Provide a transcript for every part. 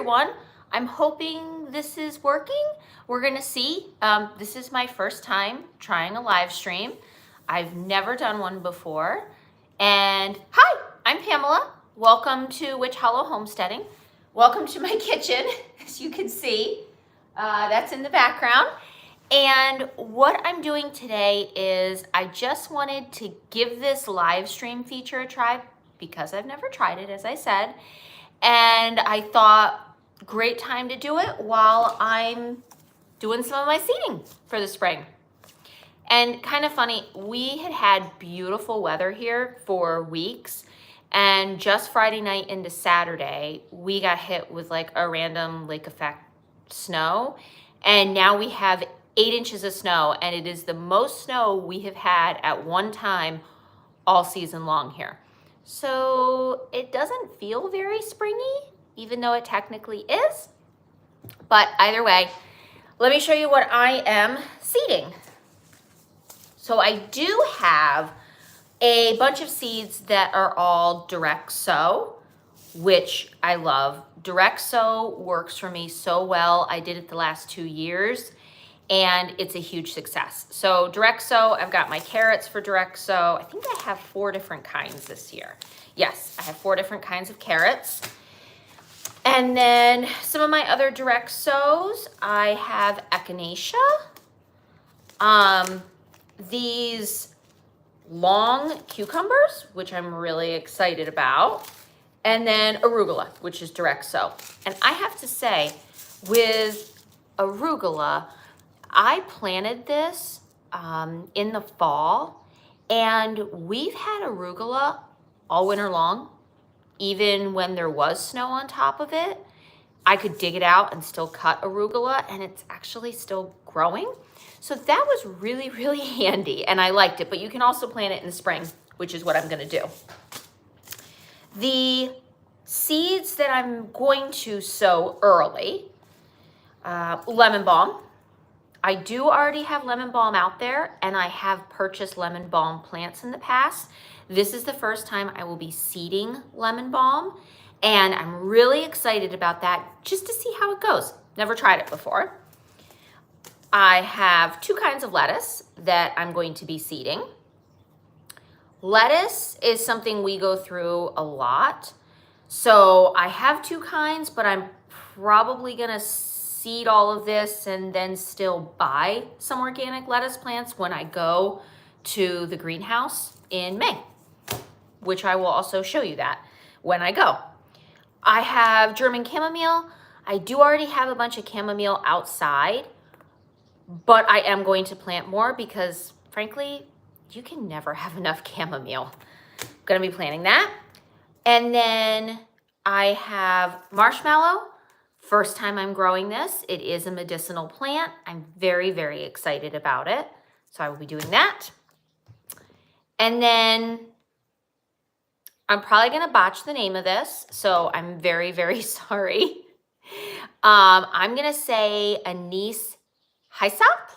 everyone. I'm hoping this is working. We're gonna see. This is my first time trying a live stream. I've never done one before. And hi, I'm Pamela. Welcome to Hollow Homesteading. Welcome to my kitchen, as you can see. That's in the background. And what I'm doing today is I just wanted to give this live stream feature a try because I've never tried it, as I said. And I thought, great time to do it while I'm doing some of my seeding for the spring. And kind of funny, we had beautiful weather here for weeks. And just Friday night into Saturday, we got hit with like a random lake effect snow. And now we have 8 inches of snow, and it is the most snow we have had at one time all season long here. So it doesn't feel very springy, even though it technically is. But either way, let me show you what I am seeding. So I do have a bunch of seeds that are all direct sow, which I love. Direct sow works for me so well. I did it the last 2 years. And it's a huge success. So direct sow, I've got my carrots for direct sow. I think I have 4 different kinds this year. Yes, I have 4 different kinds of carrots. And then some of my other direct sows, I have echinacea. These long cucumbers, which I'm really excited about. And then arugula, which is direct sow. And I have to say, with arugula, I planted this in the fall, and we've had arugula all winter long. Even when there was snow on top of it, I could dig it out and still cut arugula, and it's actually still growing. So that was really, really handy, and I liked it. But you can also plant it in the spring, which is what I'm gonna do. The seeds that I'm going to sow early, lemon balm. I do already have lemon balm out there, and I have purchased lemon balm plants in the past. This is the first time I will be seeding lemon balm, and I'm really excited about that just to see how it goes. Never tried it before. I have 2 kinds of lettuce that I'm going to be seeding. Lettuce is something we go through a lot. So I have 2 kinds, but I'm probably gonna seed all of this and then still buy some organic lettuce plants when I go to the greenhouse in May, which I will also show you that when I go. I have German chamomile. I do already have a bunch of chamomile outside, but I am going to plant more because frankly, you can never have enough chamomile. I'm gonna be planting that. And then I have marshmallow. First time I'm growing this. It is a medicinal plant. I'm very, very excited about it. So I will be doing that. And then I'm probably gonna botch the name of this, so I'm very, very sorry. I'm gonna say anise hyssop,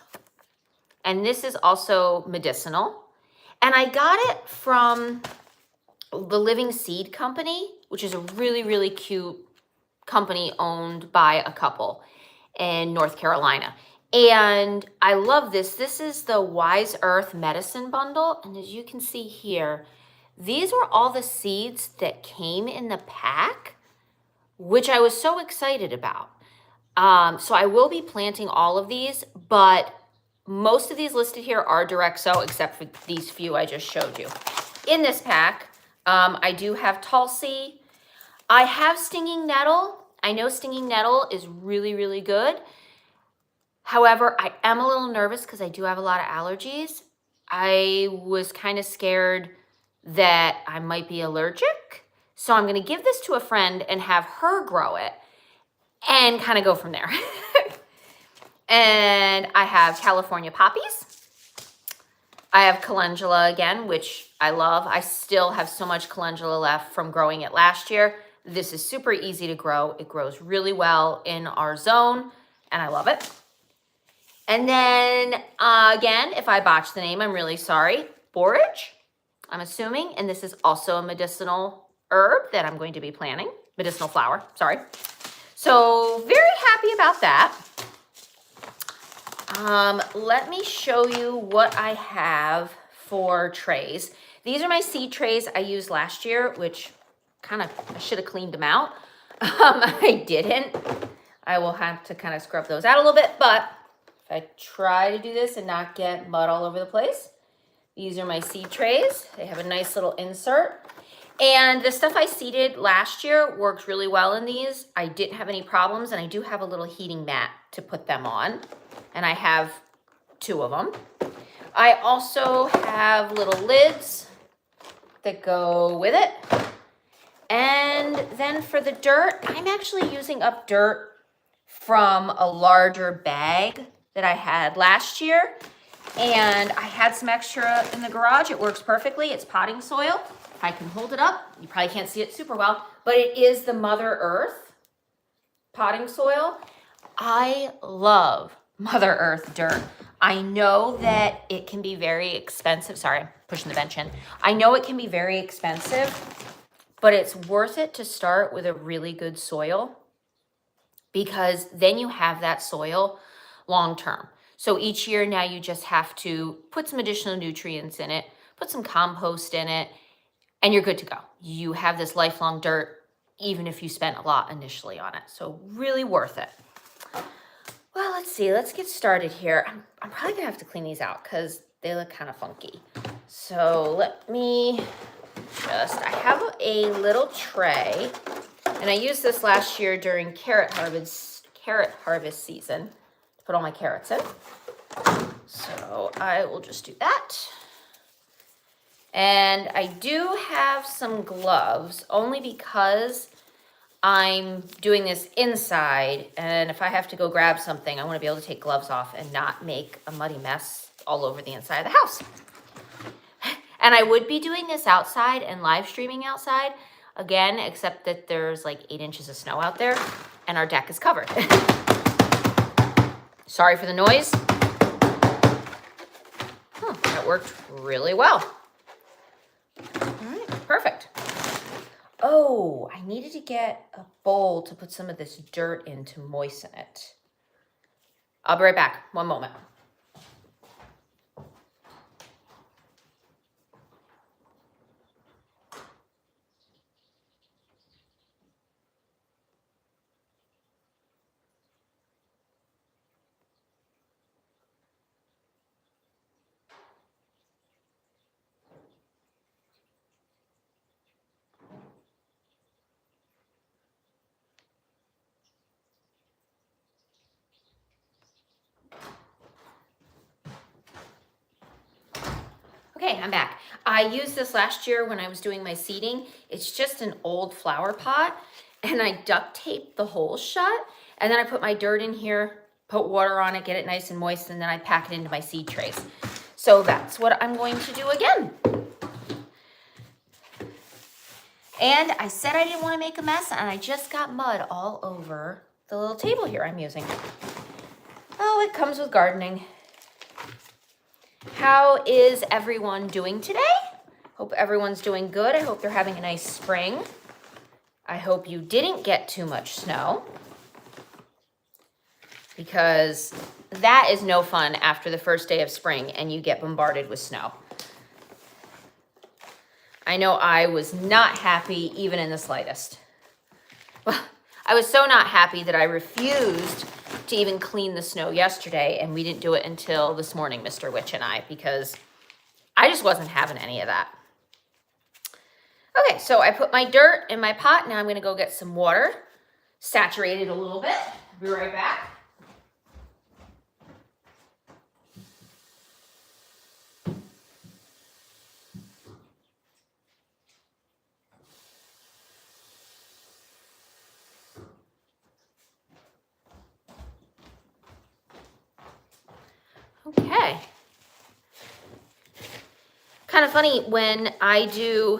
and this is also medicinal. And I got it from the Living Seed Company, which is a really, really cute company owned by a couple in North Carolina. And I love this. This is the Wise Earth Medicine Bundle. And as you can see here, these were all the seeds that came in the pack, which I was so excited about. So I will be planting all of these, but most of these listed here are direct sow, except for these few I just showed you. In this pack, I do have Tulsi. I have stinging nettle. I know stinging nettle is really, really good. However, I am a little nervous because I do have a lot of allergies. I was kind of scared that I might be allergic. So I'm gonna give this to a friend and have her grow it and kind of go from there. And I have California poppies. I have calendula again, which I love. I still have so much calendula left from growing it last year. This is super easy to grow. It grows really well in our zone, and I love it. And then, again, if I botch the name, I'm really sorry. Borage, I'm assuming, and this is also a medicinal herb that I'm going to be planting. Medicinal flower, sorry. So very happy about that. Let me show you what I have for trays. These are my seed trays I used last year, which I should have cleaned them out. I didn't. I will have to kind of scrub those out a little bit, but if I try to do this and not get mud all over the place, these are my seed trays. They have a nice little insert. And the stuff I seeded last year worked really well in these. I didn't have any problems, and I do have a little heating mat to put them on. And I have 2 of them. I also have little lids that go with it. And then for the dirt, I'm actually using up dirt from a larger bag that I had last year. And I had some extra in the garage. It works perfectly. It's potting soil. I can hold it up. You probably can't see it super well, but it is the Mother Earth potting soil. I love Mother Earth dirt. I know that it can be very expensive. Sorry, I'm pushing the bench in. I know it can be very expensive, but it's worth it to start with a really good soil, because then you have that soil long term. So each year now you just have to put some additional nutrients in it, put some compost in it, and you're good to go. You have this lifelong dirt, even if you spent a lot initially on it. So really worth it. Well, let's see, let's get started here. I'm probably gonna have to clean these out because they look kind of funky. So let me I have a little tray, and I used this last year during carrot harvest season to put all my carrots in. So I will just do that. And I do have some gloves, only because I'm doing this inside, and if I have to go grab something, I want to be able to take gloves off and not make a muddy mess all over the inside of the house. And I would be doing this outside and live streaming outside again, except that there's like 8 inches of snow out there and our deck is covered. Sorry for the noise. That worked really well. All right, perfect. Oh, I needed to get a bowl to put some of this dirt in to moisten it. I'll be right back. One moment. Okay, I'm back. I used this last year when I was doing my seeding. It's just an old flower pot, and I duct taped the holes shut, and then I put my dirt in here, put water on it, get it nice and moist, and then I pack it into my seed trays. So that's what I'm going to do again. And I said I didn't want to make a mess, and I just got mud all over the little table here I'm using. Oh, it comes with gardening. How is everyone doing today? Hope everyone's doing good. I hope they're having a nice spring. I hope you didn't get too much snow, because that is no fun after the first day of spring and you get bombarded with snow. I know I was not happy even in the slightest. Well, I was so not happy that I refused to even clean the snow yesterday, and we didn't do it until this morning, Mr. Witch and I, because I just wasn't having any of that. Okay, so I put my dirt in my pot. Now I'm gonna go get some water, saturate it a little bit. Be right back. Okay. Kind of funny, when I do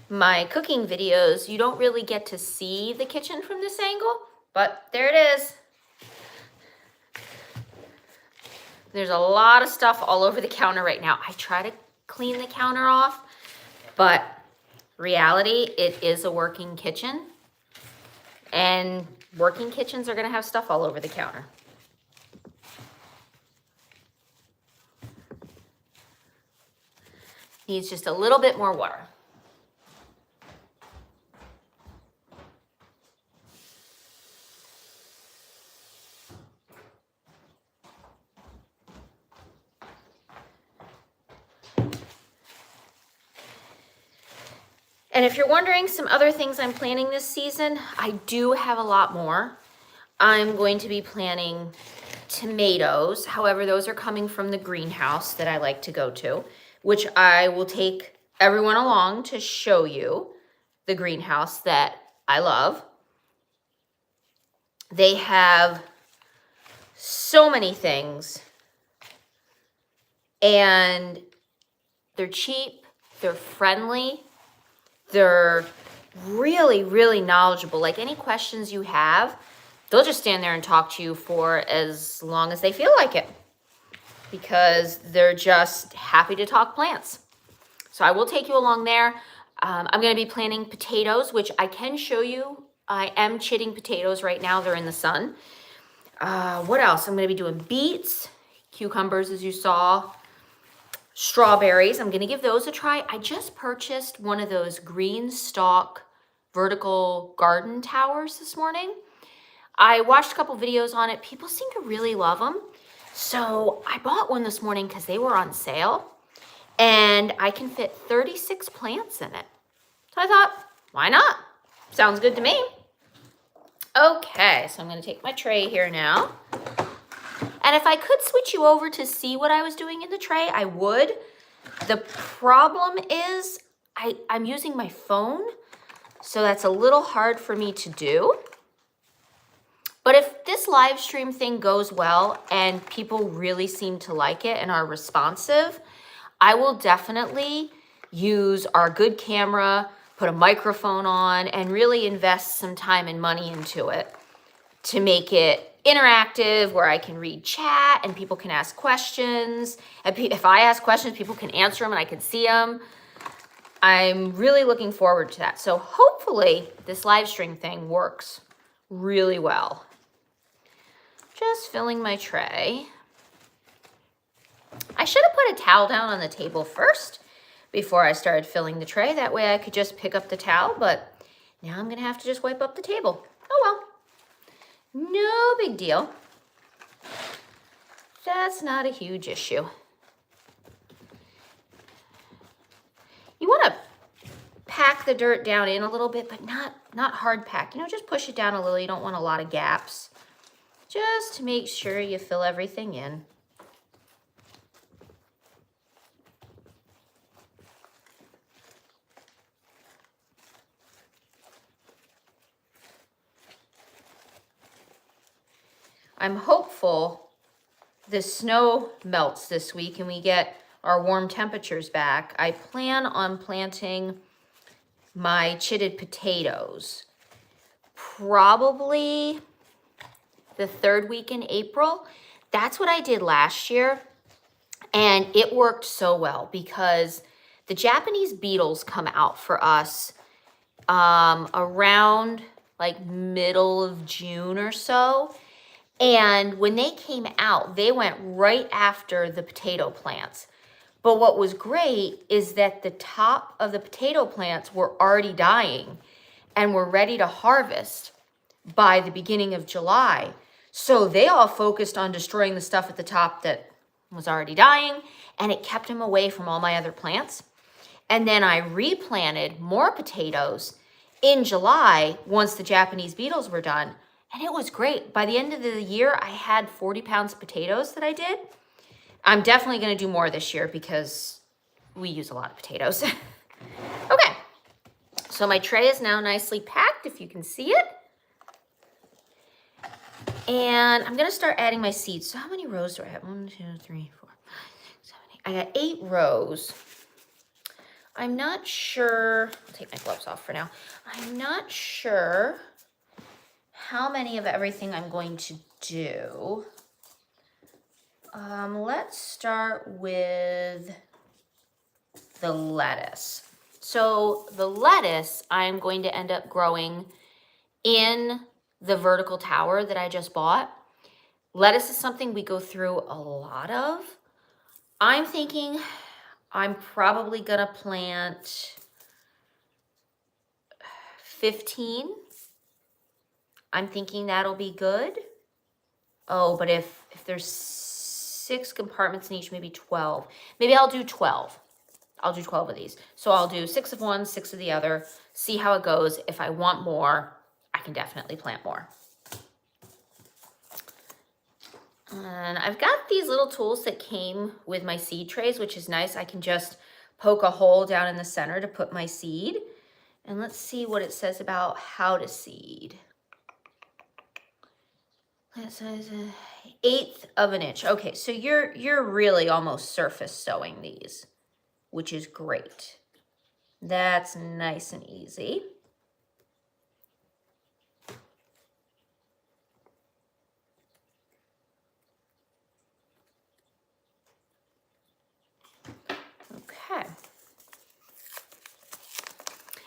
my cooking videos, you don't really get to see the kitchen from this angle, but there it is. There's a lot of stuff all over the counter right now. I try to clean the counter off, but reality, it is a working kitchen. And working kitchens are gonna have stuff all over the counter. Needs just a little bit more water. And if you're wondering some other things I'm planning this season, I do have a lot more. I'm going to be planting tomatoes. However, those are coming from the greenhouse that I like to go to, which I will take everyone along to show you the greenhouse that I love. They have so many things, and they're cheap, they're friendly, they're really, really knowledgeable. Like, any questions you have, they'll just stand there and talk to you for as long as they feel like it, because they're just happy to talk plants. So I will take you along there. I'm going to be planting potatoes, which I can show you. I am chitting potatoes right now. They're in the sun. What else? I'm going to be doing beets, cucumbers, as you saw, strawberries. I'm going to give those a try. I just purchased one of those green stalk vertical garden towers this morning. I watched a couple videos on it. People seem to really love them. So I bought one this morning because they were on sale, and I can fit 36 plants in it. So I thought, why not? Sounds good to me. Okay, so I'm going to take my tray here now. And if I could switch you over to see what I was doing in the tray, I would. The problem is I'm using my phone, so that's a little hard for me to do. But if this live stream thing goes well and people really seem to like it and are responsive, I will definitely use our good camera, put a microphone on, and really invest some time and money into it to make it interactive, where I can read chat and people can ask questions. And if I ask questions, people can answer them and I can see them. I'm really looking forward to that. So hopefully this live stream thing works really well. Just filling my tray. I should have put a towel down on the table first before I started filling the tray. That way I could just pick up the towel, but now I'm gonna have to just wipe up the table. Oh well. No big deal. That's not a huge issue. You want to pack the dirt down in a little bit, but not hard pack. You know, just push it down a little. You don't want a lot of gaps. Just to make sure you fill everything in. I'm hopeful the snow melts this week and we get our warm temperatures back. I plan on planting my chitted potatoes probably the third week in April. That's what I did last year, and it worked so well because the Japanese beetles come out for us around like middle of June or so. And when they came out, they went right after the potato plants. But what was great is that the top of the potato plants were already dying and were ready to harvest by the beginning of July. So they all focused on destroying the stuff at the top that was already dying, and it kept them away from all my other plants. And then I replanted more potatoes in July once the Japanese beetles were done. And it was great. By the end of the year, I had 40 pounds of potatoes that I did. I'm definitely going to do more this year because we use a lot of potatoes. Okay, so my tray is now nicely packed, if you can see it. And I'm going to start adding my seeds. So how many rows do I have? 1, 2, 3, 4, 5, 6, 7, 8. I got 8 rows. I'm not sure. I'll take my gloves off for now. I'm not sure how many of everything I'm going to do. Let's start with the lettuce. So the lettuce I'm going to end up growing in the vertical tower that I just bought. Lettuce is something we go through a lot of. I'm thinking I'm probably gonna plant 15. I'm thinking that'll be good. Oh, but if there's 6 compartments in each, maybe 12. Maybe I'll do 12. I'll do 12 of these. So I'll do 6 of one, 6 of the other, see how it goes. If I want more, I can definitely plant more. And I've got these little tools that came with my seed trays, which is nice. I can just poke a hole down in the center to put my seed. And let's see what it says about how to seed. That says 1/8 of an inch. Okay, so you're really almost surface sowing these, which is great. That's nice and easy. Okay.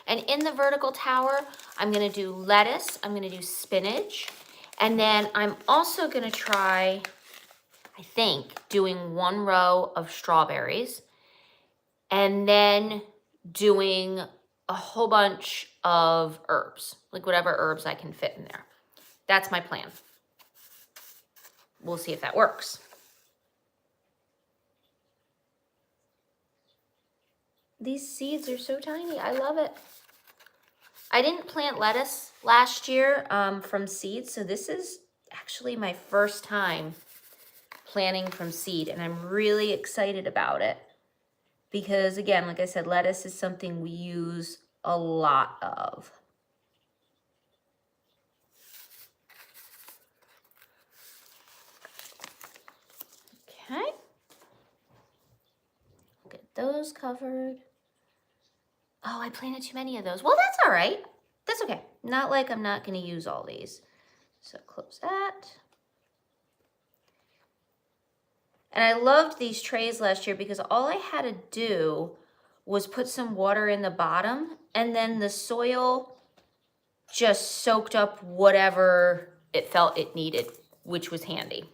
And in the vertical tower, I'm gonna do lettuce, I'm gonna do spinach, and then I'm also gonna try, I think, doing 1 row of strawberries, and then doing a whole bunch of herbs, like whatever herbs I can fit in there. That's my plan. We'll see if that works. These seeds are so tiny. I love it. I didn't plant lettuce last year from seed, so this is actually my first time planting from seed, and I'm really excited about it because, again, like I said, lettuce is something we use a lot of. Okay. Get those covered. Oh, I planted too many of those. Well, that's all right. That's okay. Not like I'm not going to use all these. So close that. And I loved these trays last year because all I had to do was put some water in the bottom, and then the soil just soaked up whatever it felt it needed, which was handy.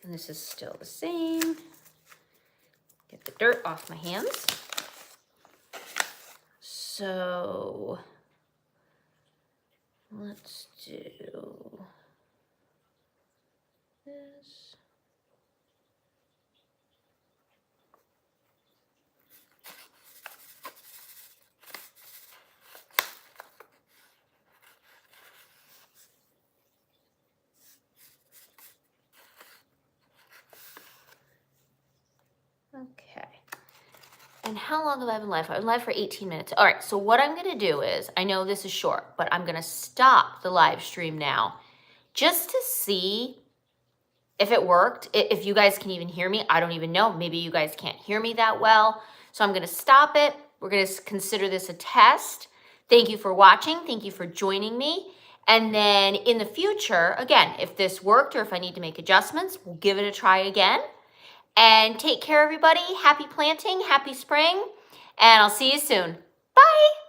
And this is still the same. Get the dirt off my hands. So let's do this. Okay. And how long have I been live? I've been live for 18 minutes. All right, so what I'm gonna do is, I know this is short, but I'm gonna stop the live stream now just to see if it worked, if you guys can even hear me. I don't even know, maybe you guys can't hear me that well. So I'm gonna stop it. We're gonna consider this a test. Thank you for watching, thank you for joining me. And then in the future, again, if this worked or if I need to make adjustments, we'll give it a try again. And take care, everybody. Happy planting, happy spring, and I'll see you soon. Bye.